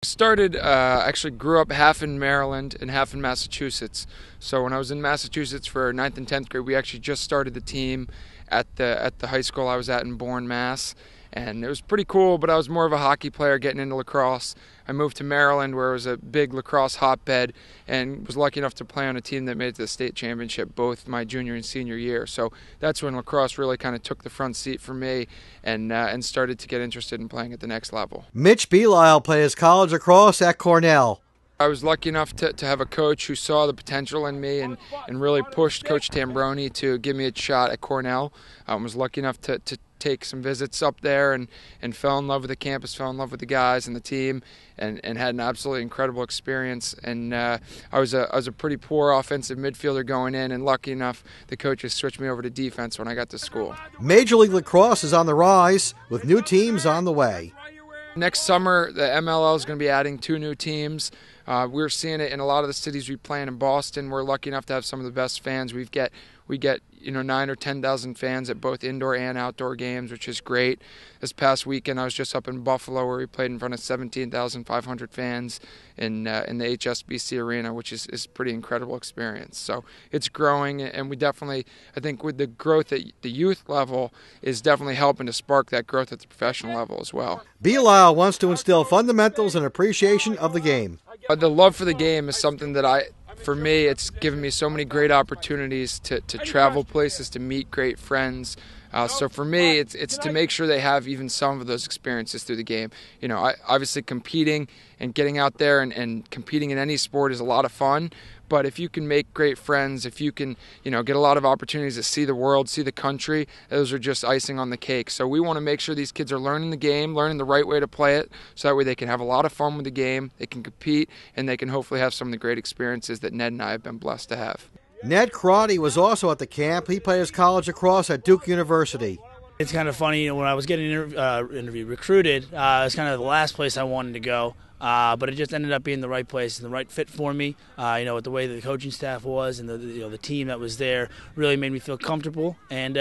Actually grew up half in Maryland and half in Massachusetts. So when I was in Massachusetts for 9th and 10th grade, we actually just started the team at the high school I was at in Bourne, Mass. And it was pretty cool, but I was more of a hockey player getting into lacrosse. I moved to Maryland where it was a big lacrosse hotbed and was lucky enough to play on a team that made it to the state championship both my junior and senior year. So that's when lacrosse really kind of took the front seat for me and started to get interested in playing at the next level. Mitch Belisle played his college lacrosse at Cornell. I was lucky enough to have a coach who saw the potential in me and really pushed Coach Tambroni to give me a shot at Cornell. I was lucky enough to take some visits up there and fell in love with the campus, fell in love with the guys and the team, and had an absolutely incredible experience. And I was a pretty poor offensive midfielder going in, and lucky enough the coaches switched me over to defense when I got to school. Major League Lacrosse is on the rise with new teams on the way. Next summer, the MLL is going to be adding 2 new teams. We're seeing it in a lot of the cities we play in Boston. We're lucky enough to have some of the best fans. We get 9,000 or 10,000 fans at both indoor and outdoor games, which is great. This past weekend, I was just up in Buffalo where we played in front of 17,500 fans in the HSBC Arena, which is a pretty incredible experience. So it's growing, and we definitely, I think with the growth at the youth level is definitely helping to spark that growth at the professional level as well. Belisle wants to instill fundamentals and appreciation of the game. The love for the game is something that for me, it's given me so many great opportunities to travel places, to meet great friends. So for me, it's to make sure they have even some of those experiences through the game. Obviously competing and getting out there and competing in any sport is a lot of fun. But if you can make great friends, if you can, get a lot of opportunities to see the world, see the country, those are just icing on the cake. So we want to make sure these kids are learning the game, learning the right way to play it, so that way they can have a lot of fun with the game, they can compete, and they can hopefully have some of the great experiences that Ned and I have been blessed to have. Ned Crotty was also at the camp. He played his college lacrosse at Duke University. It's kind of funny, when I was getting recruited, it was kind of the last place I wanted to go. But it just ended up being the right place and the right fit for me. With the way that the coaching staff was and the team that was there really made me feel comfortable. And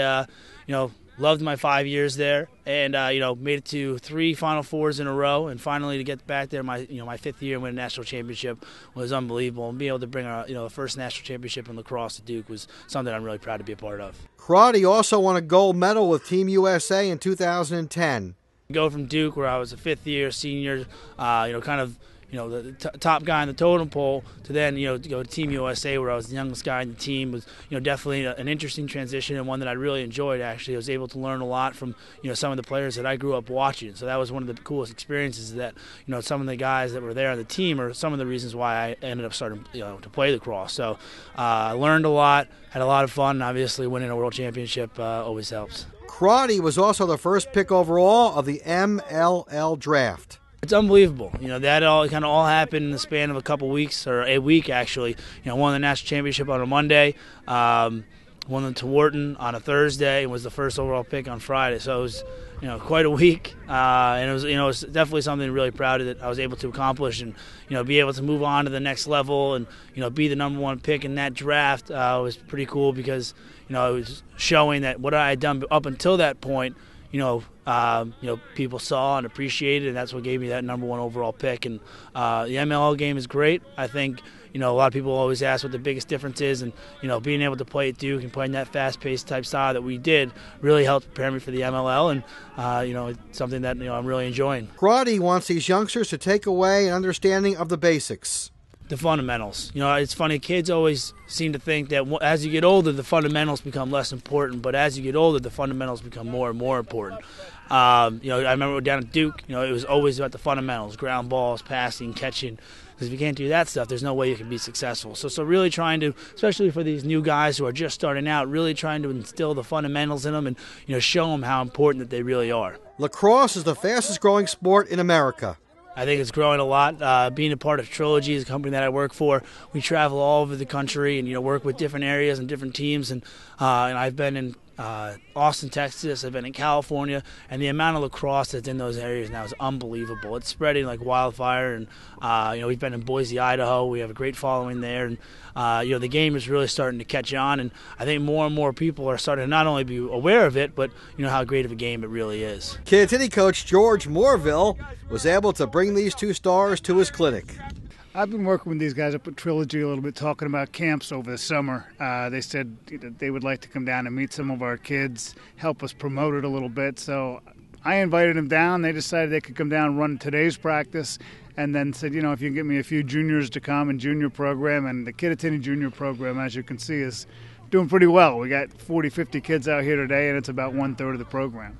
loved my 5 years there, and made it to 3 Final Fours in a row. And finally to get back there, my 5th year and win a national championship was unbelievable. And being able to bring the first national championship in lacrosse to Duke was something I'm really proud to be a part of. Crotty also won a gold medal with Team USA in 2010. Go from Duke, where I was a 5th year senior, the top guy in the totem pole, to then to go to Team USA, where I was the youngest guy in the team, was definitely an interesting transition, and one that I really enjoyed. Actually, I was able to learn a lot from some of the players that I grew up watching. So that was one of the coolest experiences. That some of the guys that were there on the team are some of the reasons why I ended up starting to play lacrosse. So I learned a lot, had a lot of fun, and obviously winning a world championship always helps. Crotty was also the first pick overall of the MLL draft. It's unbelievable. That all happened in the span of a couple weeks, or a week actually. Won the national championship on a Monday, won the Wharton on a Thursday, and was the first overall pick on Friday. So it was, quite a week, and it was definitely something really proud of that I was able to accomplish, and be able to move on to the next level, and be the #1 pick in that draft was pretty cool, because it was showing that what I had done up until that point, people saw and appreciated, and that's what gave me that #1 overall pick. And the MLL game is great. I think a lot of people always ask what the biggest difference is, and being able to play at Duke and playing that fast-paced type style that we did really helped prepare me for the MLL, and it's something that I'm really enjoying. Crotty wants these youngsters to take away an understanding of the basics. The fundamentals. It's funny, kids always seem to think that as you get older, the fundamentals become less important, but as you get older, the fundamentals become more and more important. I remember down at Duke, it was always about the fundamentals, ground balls, passing, catching, because if you can't do that stuff, there's no way you can be successful. So really trying to, especially for these new guys who are just starting out, really trying to instill the fundamentals in them and show them how important that they really are. Lacrosse is the fastest growing sport in America. I think it's growing a lot. Being a part of Trilogy, the company that I work for, we travel all over the country and work with different areas and different teams. And I've been in Austin, Texas. I've been in California, and the amount of lacrosse that's in those areas now is unbelievable. It's spreading like wildfire, and we've been in Boise, Idaho. We have a great following there, and the game is really starting to catch on, and I think more and more people are starting to not only be aware of it, but how great of a game it really is. Kittatinny coach George Morvilles was able to bring these two stars to his clinic. I've been working with these guys up at Trilogy a little bit, talking about camps over the summer. They said they would like to come down and meet some of our kids, help us promote it a little bit. So I invited them down. They decided they could come down and run today's practice, and then said, if you can get me a few juniors to come and junior program. And the Kittatinny junior program, as you can see, is doing pretty well. We got 40, 50 kids out here today, and it's about 1/3 of the program.